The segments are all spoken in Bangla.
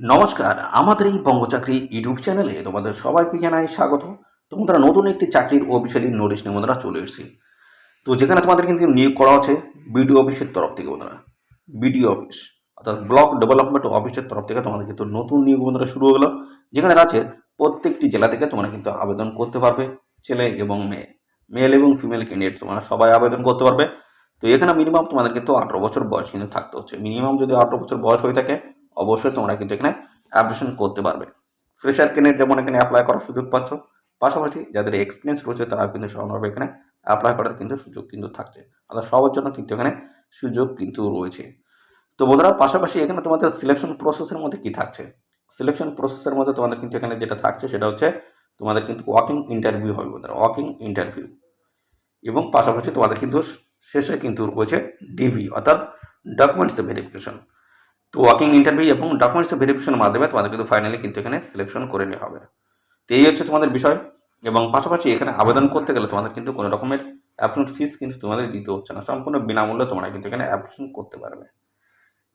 নমস্কার, আমাদের এই বঙ্গচাকরি ইউটিউব চ্যানেলে তোমাদের সবাইকে জানাই স্বাগত। তোমরা নতুন একটি চাকরির অফিসিয়ালি নোটিশ নিয়ে বন্ধুরা চলে এসেছি। তো যেখানে তোমাদের কিন্তু নিয়োগ করা হচ্ছে বিডিও অফিসের তরফ থেকে বন্ধুরা। বিডিও অফিস অর্থাৎ ব্লক ডেভেলপমেন্ট অফিসের তরফ থেকে তোমাদের কিন্তু নতুন নিয়োগ বন্ধুরা শুরু হলো, যেখানে রাজ্যের প্রত্যেকটি জেলা থেকে তোমরা কিন্তু আবেদন করতে পারবে। ছেলে এবং মেয়ে, মেল এবং ফিমেল ক্যান্ডিডেট তোমরা সবাই আবেদন করতে পারবে। তো এখানে মিনিমাম তোমাদের কিন্তু 18 বছর বয়স কিন্তু থাকতে হচ্ছে। মিনিমাম যদি 18 বছর বয়স হয়ে থাকে অবশ্যই তোমরা কিন্তু এখানে অ্যাপ্লিকেশন করতে পারবে। ফ্রেশার ক্যান্ডিডেট যেমন এখানে অ্যাপ্লাই করার সুযোগ পাচ্ছ, পাশাপাশি যাদের এক্সপিরিয়েন্স রয়েছে তারা কিন্তু সমানভাবে এখানে অ্যাপ্লাই করার কিন্তু সুযোগ কিন্তু থাকছে। অর্থাৎ সবার জন্য কিন্তু এখানে সুযোগ কিন্তু রয়েছে। তো বন্ধুরা, পাশাপাশি এখানে তোমাদের সিলেকশন প্রসেসের মধ্যে কি থাকছে? সিলেকশন প্রসেসের মধ্যে তোমাদের কিন্তু এখানে যেটা থাকছে সেটা হচ্ছে তোমাদের কিন্তু ওয়াকিং ইন্টারভিউ হবে বন্ধুরা, ওয়াকিং ইন্টারভিউ। এবং পাশাপাশি তোমাদের কিন্তু শেষে কিন্তু রয়েছে ডিভি অর্থাৎ ডকুমেন্টস ভেরিফিকেশন। তো ওয়াকিং ইন্টারভিউ এবং ডকুমেন্টস ভেরিফিকেশনের মাধ্যমে তোমাদের কিন্তু ফাইনালি কিন্তু এখানে সিলেকশন করে নেওয়া হবে। তো এই হচ্ছে তোমাদের বিষয়। এবং পাশাপাশি এখানে আবেদন করতে গেলে তোমাদের কিন্তু কোনো রকমের অ্যাপ্লিকেশন ফিস কিন্তু তোমাদের দিতে হচ্ছে না, সম্পূর্ণ বিনামূল্যে তোমরা কিন্তু এখানে অ্যাপ্লিকেশন করতে পারবে।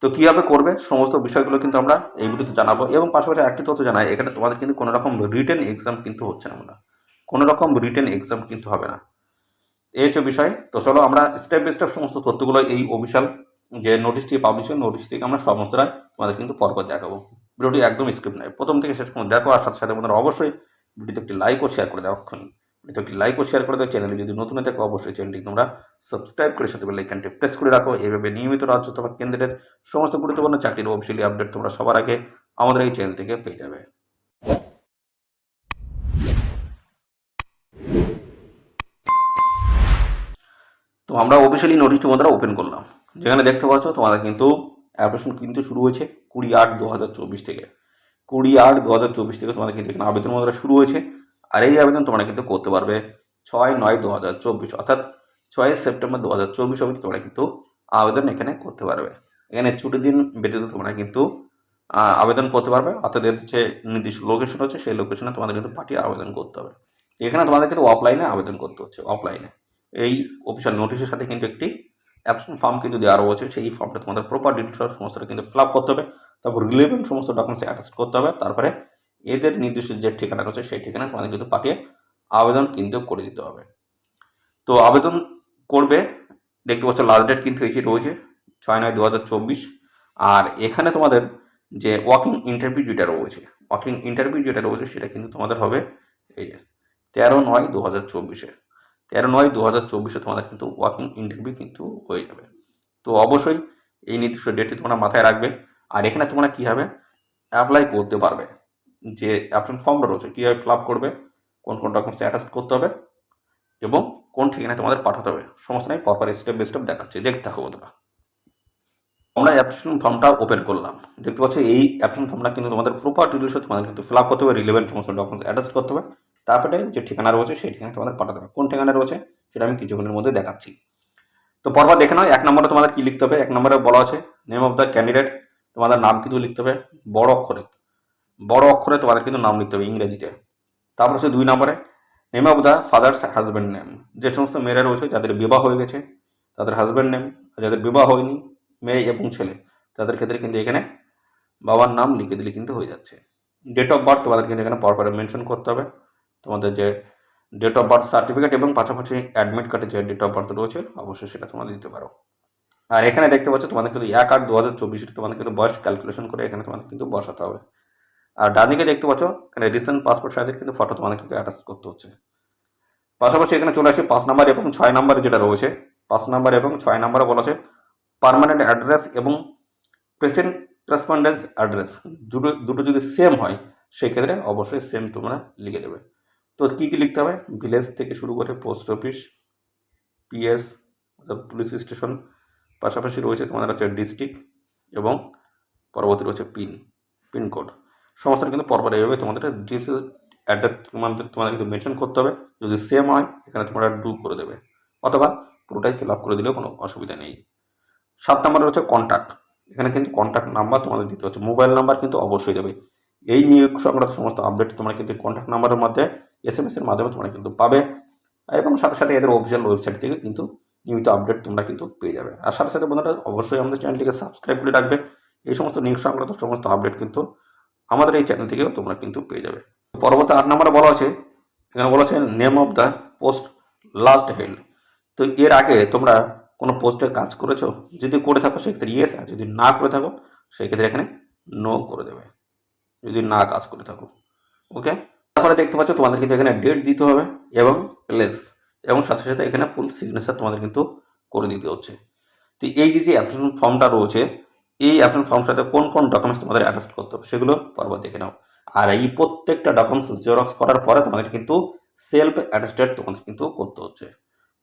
তো কীভাবে করবে সমস্ত বিষয়গুলো কিন্তু আমরা এই ভিডিওতে জানাবো। এবং পাশাপাশি একটি তথ্য জানাই, এখানে তোমাদের কিন্তু কোনো রকম রিটেন এক্সাম কিন্তু হচ্ছে না, কোনো রকম রিটেন এক্সাম কিন্তু হবে না। এই হচ্ছে বিষয়। তো চলো আমরা স্টেপ বাই স্টেপ সমস্ত তথ্যগুলো এই অফিসিয়াল যে নোটিশটি পাবলিশ হয় নোটিশ থেকে আমরা সমস্তটা তোমাদের কিন্তু পরপর দেখাবো। ভিডিওটি একদম স্ক্রিপ্ট নয়, প্রথম থেকে শেষ পর্যন্ত দেখো। আর সাথে সাথে বন্ধুরা অবশ্যই ভিডিওতে একটি লাইক ও শেয়ার করে দাও। এক্ষুনি ভিডিওতে একটি লাইক ও শেয়ার করে দাও। চ্যানেলে যদি নতুন হয়ে থাকো অবশ্যই চ্যানেলটি তোমরা সাবস্ক্রাইব করে সাথে বেল আইকনটি প্রেস করে রাখো। এইভাবে নিয়মিত রাজ্য তথা কেন্দ্রের সমস্ত গুরুত্বপূর্ণ চাকরির অফিসিয়ালি আপডেট তোমরা সবার আগে আমাদের এই চ্যানেল থেকে পেয়ে যাবে। তো আমরা অফিসিয়ালি নোটিশটি বন্ধুরা ওপেন করলাম, যেখানে দেখতে পাচ্ছ তোমাদের কিন্তু অ্যাপ্লিকেশন কিন্তু শুরু হয়েছে 20/8/2024 থেকে। 20/8/2024 থেকে তোমাদের কিন্তু এখানে আবেদন বন্ধুরা শুরু হয়েছে। আর এই আবেদন তোমরা কিন্তু করতে পারবে 6/9/2024 অর্থাৎ 6 সেপ্টেম্বর 2024 অবধি তোমরা কিন্তু আবেদন এখানে করতে পারবে। এখানে ছুটির দিন ব্যতীত তোমরা কিন্তু আবেদন করতে পারবে। অর্থাৎ এর যে নির্দিষ্ট লোকেশন হচ্ছে সেই লোকেশনে তোমাদের কিন্তু পাঠিয়ে আবেদন করতে হবে। এখানে তোমাদের কিন্তু অফলাইনে আবেদন করতে হচ্ছে, অফলাইনে। এই অফিসিয়াল নোটিশের সাথে কিন্তু একটি অ্যাপ্লিকেশন ফর্ম কিন্তু দেওয়া রয়েছে। সেই ফর্মটা তোমাদের প্রপার ডিটেলস সমস্তটা কিন্তু ফিল আপ করতে হবে। তারপর রিলেভেন্ট সমস্ত ডকুমেন্টস অ্যাটাচ করতে হবে। তারপরে এদের নির্দিষ্ট যে ঠিকানা রয়েছে সেই ঠিকানা তোমাদের কিন্তু পাঠিয়ে আবেদন কিন্তু করে দিতে হবে। তো আবেদন করবে, দেখতে পাচ্ছ লাস্ট ডেট কিন্তু এসে রয়েছে 6/9/2024। আর এখানে তোমাদের যে ওয়াকিং ইন্টারভিউ যেটা রয়েছে সেটা কিন্তু তোমাদের হবে এই যে 13/9/2024। 13/9/2024 তোমাদের কিন্তু ওয়াকিং ইন্টারভিউ কিন্তু হয়ে যাবে। তো অবশ্যই এই নির্দিষ্ট ডেটটি তোমরা মাথায় রাখবে। আর এখানে তোমরা কীভাবে অ্যাপ্লাই করতে পারবে, যে অ্যাপ্লিকেশন ফর্মটা রয়েছে কীভাবে ফিল আপ করবে, কোন কোন ডকুমেন্টস অ্যাটাচ করতে হবে এবং কোন ঠিকানায় তোমাদের পাঠাতে হবে, সমস্ত পরপর স্টেপ বাই স্টেপ দেখাচ্ছি, দেখতে থাকো বন্ধুরা। আমরা অ্যাপ্লিকেশন ফর্মটা ওপেন করলাম, দেখতে পাচ্ছ এই অ্যাপ্লিকেশন ফর্মটা কিন্তু তোমাদের প্রপার ডিটেলস তোমাদের কিন্তু ফিল আপ করতে হবে, রিলেভেন্ট সমস্ত ডকুমেন্টস অ্যাটাচ করতে হবে। তারপরে যে ঠিকানা রয়েছে সেই ঠিকানা তোমাদের পাঠাতে হবে। কোন ঠিকানা রয়েছে সেটা আমি কিছুক্ষণের মধ্যে দেখাচ্ছি। তো পরপর দেখে নাও। 1 নম্বরে তোমাদের কি লিখতে হবে? 1 নম্বরে বলা আছে নেম অফ দ্য ক্যান্ডিডেট। তোমাদের নাম কিন্তু লিখতে হবে বড় অক্ষরে, তোমাদের কিন্তু নাম লিখতে হবে ইংরেজিতে। তারপর হচ্ছে 2 নম্বরে name of the father's husband name. যে সমস্ত মেয়েরা রয়েছে যাদের বিবাহ হয়ে গেছে তাদের হাজব্যান্ড নেম, আর যাদের বিবাহ হয়নি মেয়ে এবং ছেলে তাদের ক্ষেত্রে কিন্তু এখানে বাবার নাম লিখে দিলে কিন্তু হয়ে যাচ্ছে। ডেট অফ বার্থ তোমাদের কিন্তু এখানে পরপর মেনশন করতে হবে। তোমাদের যে ডেট অফ বার্থ সার্টিফিকেট এবং পাশাপাশি অ্যাডমিট কার্ডে যে ডেট অফ বার্থ রয়েছে অবশ্যই সেটা তোমরা দিতে পারো। আর এখানে দেখতে পাচ্ছ তোমাদের কিন্তু 1/8/2024 তোমাদের কিন্তু বয়স ক্যালকুলেশন করে এখানে তোমাদের কিন্তু বসাতে হবে। আর ডানদিকে দেখতে পাচ্ছ এখানে রিসেন্ট পাসপোর্ট সাইজের কিন্তু ফটো তোমাদের কিন্তু অ্যাটাচ করতে হচ্ছে। পাশাপাশি এখানে চলে আসে 5 নম্বর এবং 6 নম্বরে যেটা রয়েছে। 5 নম্বর এবং 6 নম্বরে বলা আছে পার্মানেন্ট অ্যাড্রেস এবং প্রেজেন্ট করেসপন্ডেন্স অ্যাড্রেস দুটো যদি সেম হয় সেক্ষেত্রে অবশ্যই সেম তোমরা লিখে দেবে। তো কী কী লিখতে হবে? ভিলেজ থেকে শুরু করে পোস্ট অফিস, পিএস অর্থাৎ পুলিশ স্টেশন, পাশাপাশি রয়েছে তোমাদের হচ্ছে ডিস্ট্রিক্ট এবং পরবর্তী রয়েছে পিনকোড। সমস্ত কিন্তু পরপর এইভাবে তোমাদের ডিটেলস অ্যাড্রেস তোমাদের কিন্তু মেনশন করতে হবে। যদি সেম হয় এখানে তোমরা ডু করে দেবে, অথবা পুরোটাই ফিল আপ করে দিলেও কোনো অসুবিধা নেই। 7 নম্বরে হচ্ছে কন্ট্যাক্ট। এখানে কিন্তু কন্ট্যাক্ট নাম্বার তোমাদের দিতে হচ্ছে, মোবাইল নাম্বার কিন্তু অবশ্যই দেবে। এই নিয়োগ সংক্রান্ত সমস্ত আপডেট তোমরা কিন্তু কন্ট্যাক্ট নাম্বারের মধ্যে SMS এর মাধ্যমে তোমরা কিন্তু পাবে। এবং সাথে সাথে এদের অফিসিয়াল ওয়েবসাইট থেকে কিন্তু নিয়মিত আপডেট তোমরা কিন্তু পেয়ে যাবে। আর সাথে সাথে বন্ধুরা অবশ্যই আমাদের চ্যানেলটিকে সাবস্ক্রাইব করে রাখবে। এই সমস্ত নিউজ সংক্রান্ত সমস্ত আপডেট কিন্তু আমাদের এই চ্যানেল থেকেও তোমরা কিন্তু পেয়ে যাবে। পরবর্তী 8 নম্বরে বলা আছে, এখানে বলা আছে name of the post last held. তো এর আগে তোমরা কোনো পোস্টে কাজ করেছো? যদি করে থাকো সেক্ষেত্রে ইয়েস, আর যদি না করে থাকো সেক্ষেত্রে এখানে নো করে দেবে, যদি না কাজ করে থাকো। ওকে, তারপরে দেখতে পাচ্ছ তোমাদের কিন্তু এখানে ডেট দিতে হবে এবং প্লেস, এবং সাথে সাথে এখানে ফুল সিগনেচার তোমাদের কিন্তু করে দিতে হচ্ছে। তো এই যে অ্যাপ্লিকেশন ফর্মটা রয়েছে, এই অ্যাপ্লিকেশন ফর্মের সাথে কোন কোন ডকুমেন্টস তোমাদের অ্যাটাচ করতে হবে সেগুলো পরপর দেখে নাও। আর এই প্রত্যেকটা ডকুমেন্টস জেরক্স করার পরে তোমাদের কিন্তু সেলফ অ্যাটাস্টেড তোমাদের কিন্তু করতে হচ্ছে।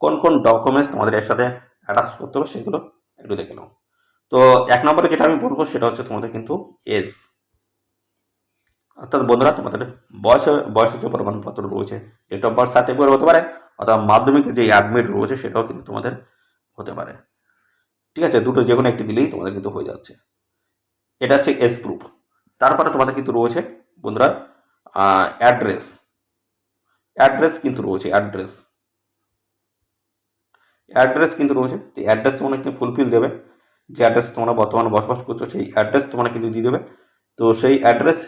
কোন কোন ডকুমেন্টস তোমাদের এর সাথে অ্যাটাচ করতে হবে সেগুলো একটু দেখে নাও। তো 1 নম্বরে যেটা আমি বলবো সেটা হচ্ছে তোমাদের কিন্তু এজ, অর্থাৎ বন্ধুরা তোমাদের বয়সের যে প্রমাণপত্র রয়েছে, ডেট অফ বার্থ সার্টিফিকেট হতে পারে, অথবা মাধ্যমিকের যে অ্যাডমিট রয়েছে সেটাও কিন্তু তোমাদের হতে পারে। ঠিক আছে, দুটো যে কোনো একটি দিলেই তোমাদের কিন্তু হয়ে যাচ্ছে। এটা হচ্ছে এজ প্রুফ। তারপরে তোমাদের কিন্তু রয়েছে বন্ধুরা অ্যাড্রেস। অ্যাড্রেস কিন্তু রয়েছে, অ্যাড্রেস কিন্তু রয়েছে। তো অ্যাড্রেস তোমরা কিন্তু ফুলফিল দেবে, যে অ্যাড্রেস তোমরা বর্তমানে বসবাস করছো সেই অ্যাড্রেস তোমরা কিন্তু দিয়ে দেবে। তো সেই অ্যাড্রেস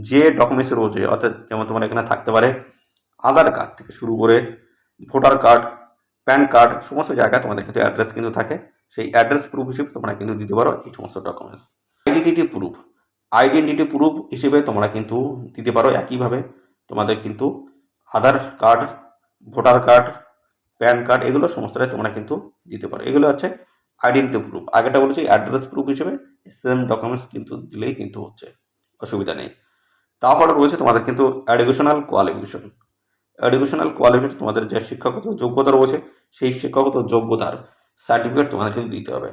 যে ডকুমেন্টস রয়েছে, অর্থাৎ যেমন তোমার এখানে থাকতে পারে আধার কার্ড থেকে শুরু করে ভোটার কার্ড, প্যান কার্ড, সমস্ত জায়গায় তোমাদের কিন্তু অ্যাড্রেস কিন্তু থাকে। সেই অ্যাড্রেস প্রুফ হিসেবে তোমরা কিন্তু দিতে পারো এই সমস্ত ডকুমেন্টস। আইডেন্টিটি প্রুফ হিসেবে তোমরা কিন্তু দিতে পারো একইভাবে তোমাদের কিন্তু Aadhaar card, voter card, PAN card, এগুলো সমস্তটাই তোমরা কিন্তু দিতে পারো। এগুলো হচ্ছে আইডেন্টিটি প্রুফ। আগেটা বলেছি অ্যাড্রেস প্রুফ হিসেবে সেম ডকুমেন্টস কিন্তু দিলেই কিন্তু হচ্ছে, অসুবিধা নেই। তারপরে রয়েছে তোমাদের কিন্তু এডুকেশনাল কোয়ালিফিকেশন, তোমাদের যে শিক্ষাগত যোগ্যতা রয়েছে সেই শিক্ষাগত যোগ্যতার সার্টিফিকেট তোমাদের কিন্তু দিতে হবে।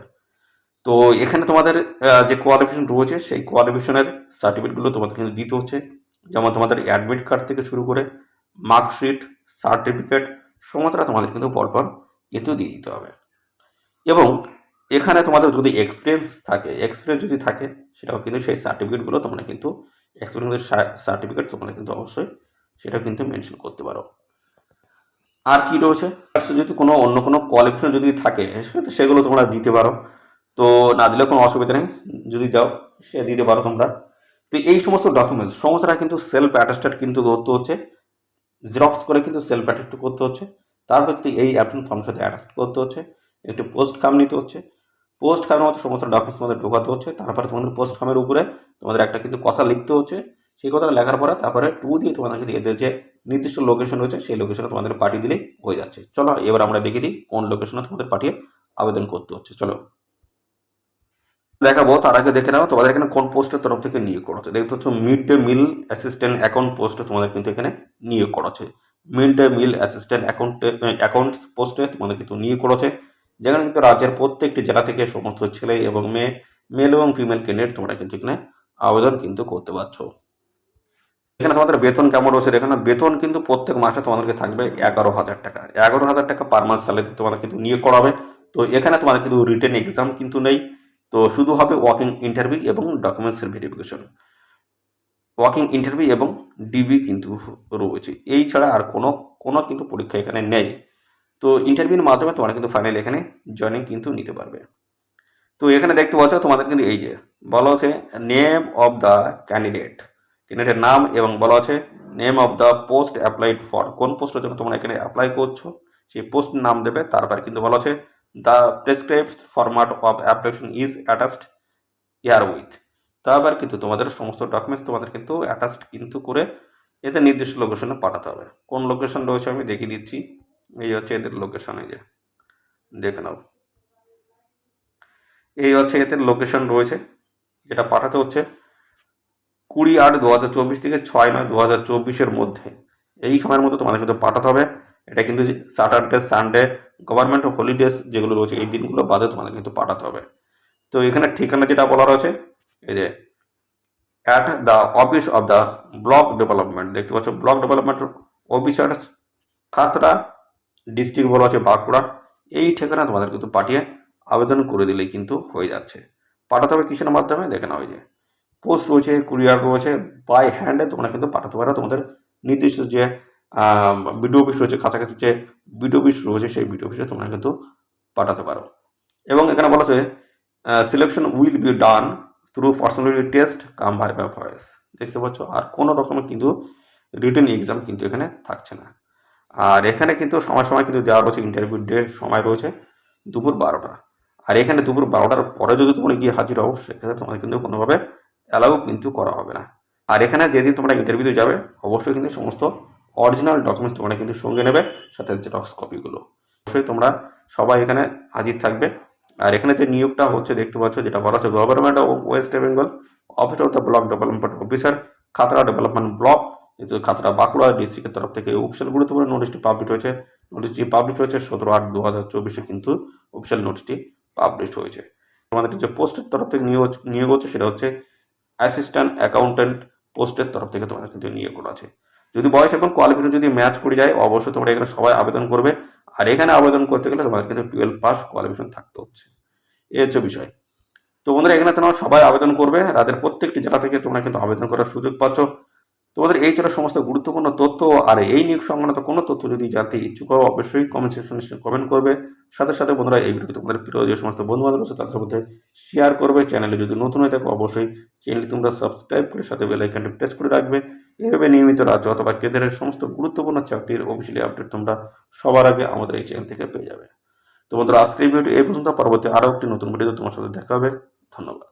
তো এখানে তোমাদের যে কোয়ালিফিকেশন রয়েছে সেই কোয়ালিফিকেশনের সার্টিফিকেটগুলো তোমাদের কিন্তু দিতে হচ্ছে। যেমন তোমাদের অ্যাডমিট কার্ড থেকে শুরু করে মার্কশিট, সার্টিফিকেট, সমস্তটা তোমাদের কিন্তু পরপর কিন্তু দিয়ে দিতে হবে। এবং এখানে তোমাদের যদি এক্সপিরিয়েন্স যদি থাকে সেটাও কিন্তু সেই সার্টিফিকেটগুলো তোমরা কিন্তু এক্সপিরিয়েন্সের সার্টিফিকেট তোমরা কিন্তু অবশ্যই সেটা কিন্তু মেনশন করতে পারো। আর কি রয়েছে, যদি অন্য কোনো কোয়ালিফিকেশন যদি থাকে সেগুলো তোমরা দিতে পারো। তো না দিলে কোনো অসুবিধা নেই, যদি দাও সে দিতে পারো তোমরা। তো এই সমস্ত ডকুমেন্টস সমস্তটা কিন্তু সেলফ অ্যাটাস্টেড কিন্তু করতে হচ্ছে, জেরক্স করে কিন্তু সেলফ অ্যাটাস্ট করতে হচ্ছে। তারপর কিন্তু এই অ্যাপ্লিকেশন ফর্মের সাথে অ্যাটাচ করতে হচ্ছে, একটি পোস্ট খাম নিতে হচ্ছে, পোস্ট খামের মতো সমস্ত ডকুমেন্টস তোমাদের ঢোকাতে হচ্ছে। তারপরে তোমাদের পোস্ট খামের উপরে তোমাদের একটা কিন্তু কথা লিখতে হচ্ছে। সেই কথাটা লেখার পরে তারপরে টু দিয়ে তোমাদের কিন্তু এদের যে নির্দিষ্ট লোকেশন রয়েছে সেই লোকেশনে তোমাদের পাঠিয়ে দিলেই হয়ে যাচ্ছে। চলো এবার আমরা দেখে দিই কোন লোকেশনে তোমাদের পাঠিয়ে আবেদন করতে হচ্ছে। চলো দেখাবো, তার আগে দেখে নাও তোমাদের এখানে কোন পোস্টের তরফ থেকে নিয়োগ করা হচ্ছে। দেখতে হচ্ছে mid day meal assistant account পোস্টে তোমাদের কিন্তু এখানে নিয়োগ করা হচ্ছে। Mid day meal assistant account পোস্টে তোমাদের কিন্তু নিয়োগ করা হচ্ছে, যেখানে কিন্তু রাজ্যের প্রত্যেকটি জেলা থেকে সমস্ত ছেলে এবং মেল এবং ফিমেল ক্যান্ডিডেট তোমরা কিন্তু এখানে আবেদন কিন্তু করতে পারছো। এখানে তোমাদের বেতন কেমন রয়েছে, এখানে বেতন কিন্তু প্রত্যেক মাসে তোমাদেরকে থাকবে 11,000 টাকা। 11,000 টাকা পার মান্থ স্যালারি তোমাদের কিন্তু নিয়োগ করা হবে। তো এখানে তোমাদের কিন্তু রিটেন এক্সাম কিন্তু নেই, তো শুধু হবে ওয়াকিং ইন্টারভিউ এবং ডকুমেন্টসের ভেরিফিকেশন। ওয়াকিং ইন্টারভিউ এবং ডিবি কিন্তু রয়েছে, এই ছাড়া আর কোনো কিন্তু পরীক্ষা এখানে নেই। তো ইন্টারভিউর মাধ্যমে তোমরা কিন্তু ফাইনাল এখানে জয়েনিং কিন্তু নিতে পারবে। তো এখানে দেখতে পাচ্ছ তোমাদের কিন্তু এই যে বলা আছে নেম অফ দ্য ক্যান্ডিডেটের নাম, এবং বলা আছে name of the post applied for, কোন পোস্টের জন্য তোমরা এখানে অ্যাপ্লাই করছো সেই পোস্ট নাম দেবে। তারপর কিন্তু বলা আছে the prescribed format of application is attached year with. তারপর কিন্তু তোমাদের সমস্ত ডকুমেন্টস তোমাদের কিন্তু অ্যাটাচড কিন্তু করে এতে নির্দিষ্ট লোকেশনে পাঠাতে হবে। কোন লোকেশন রয়েছে আমি দেখিয়ে দিচ্ছি, এই হচ্ছে এদের লোকেশন, এই যে দেখে নাও, এই হচ্ছে এদের লোকেশন রয়েছে, যেটা পাঠাতে হচ্ছে 20/8/2024 থেকে 6/9/2024 মধ্যে। এই সময়ের মধ্যে তোমাদের কিন্তু পাঠাতে হবে। এটা কিন্তু স্যাটারডে, সানডে, গভর্নমেন্ট হলিডেজ যেগুলো রয়েছে এই দিনগুলো বাদে তোমাদের কিন্তু পাঠাতে হবে। তো এখানে ঠিকানা যেটা বলা রয়েছে এই যে at the office of the block development, দেখতে পাচ্ছ block development officer, Khatra, district বলা আছে বাঁকুড়া। এই ঠিকানা তোমাদের কিন্তু পাঠিয়ে আবেদন করে দিলেই কিন্তু হয়ে যাচ্ছে। পাঠাতে হবে কিসের মাধ্যমে, দেখে নাও এই যে পোস্ট রয়েছে, কুরিয়ার রয়েছে, বাই হ্যান্ডে তোমরা কিন্তু পাঠাতে পারো। তোমাদের নির্দিষ্ট যে বিডিও অফিস রয়েছে, কাছাকাছি যে বিডিও অফিস রয়েছে সেই বিডিও অফিসে তোমরা কিন্তু পাঠাতে পারো। এবং এখানে বলা আছে selection will be done through personality test cum viva voce. দেখতে পাচ্ছ। আর কোনো রকমের কিন্তু রিটেন এক্সাম কিন্তু এখানে থাকছে না। আর এখানে কিন্তু সময় সময় কিন্তু দেওয়া রয়েছে, ইন্টারভিউ ডে সময় রয়েছে দুপুর 12টা। আর এখানে দুপুর 12টার পরে যদি তোমরা গিয়ে হাজির হও সেক্ষেত্রে তোমাদের কিন্তু কোনোভাবে অ্যালাউ কিন্তু করা হবে না। আর এখানে যেদিন তোমরা ইন্টারভিউতে যাবে অবশ্যই কিন্তু সমস্ত অরিজিনাল ডকুমেন্টস তোমরা কিন্তু সঙ্গে নেবে, সাথে জেরক্স কপিগুলো। অবশ্যই তোমরা সবাই এখানে হাজির থাকবে। আর এখানে যে নিয়োগটা হচ্ছে দেখতে পাচ্ছ, যেটা বলা হচ্ছে government of West Bengal, office of the block development officer, Khatra development block, Khatra Bankura ডিস্ট্রিক্টের তরফ থেকে অফিসিয়াল গুরুত্বপূর্ণ নোটিশটি পাবলিশ হয়েছে। নোটিশটি পাবলিশ হয়েছে 17/8/2024 কিন্তু অফিসিয়াল নোটিশটি পাবলিশ হয়েছে। আমাদের যে পোস্টের তরফ থেকে নিয়োগ হচ্ছে সেটা হচ্ছে অ্যাসিস্ট্যান্ট অ্যাকাউন্টেন্ট পোস্টের তরফ থেকে তোমাদের কিন্তু নিয়োগ করা আছে। যদি বয়স এবং কোয়ালিফিকেশন যদি ম্যাচ করে যায় অবশ্যই তোমরা এখানে সবাই আবেদন করবে। আর এখানে আবেদন করতে গেলে তোমাদের কিন্তু 12 পাস কোয়ালিফিকেশন থাকতে হচ্ছে, এই হচ্ছে বিষয়। তো বন্ধুরা এখানে তোমরা সবাই আবেদন করবে, রাজ্যের প্রত্যেকটি জেলা থেকে তোমরা কিন্তু আবেদন করার সুযোগ পাচ্ছ। তোমাদের এই ছিল সমস্ত গুরুত্বপূর্ণ তথ্য। আর এই নিয়োগ সংক্রান্ত কোনো তথ্য যদি জানতে ইচ্ছুক হও অবশ্যই কমেন্ট সেকশনে কমেন্ট করবে। সাথে সাথে বন্ধুরা এই ভিডিওটি তোমাদের প্রিয় যে সমস্ত বন্ধু বান্ধব আছে তাদের মধ্যে শেয়ার করবে। চ্যানেলে যদি নতুন হয়ে থাকো অবশ্যই চ্যানেলটি তোমরা সাবস্ক্রাইব করে সাথে বেল আইকনটি প্রেস করে রাখবে। এইভাবে নিয়মিত রাজ্য অথবা কেন্দ্রের সমস্ত গুরুত্বপূর্ণ চাকরির অফিসিয়ালি আপডেট তোমরা সবার আগে আমাদের এই চ্যানেল থেকে পেয়ে যাবে। তো বন্ধুরা আজকের এই ভিডিওটি এই পর্যন্ত, পরবর্তী আরও একটি নতুন ভিডিও তোমার সাথে দেখা হবে। ধন্যবাদ।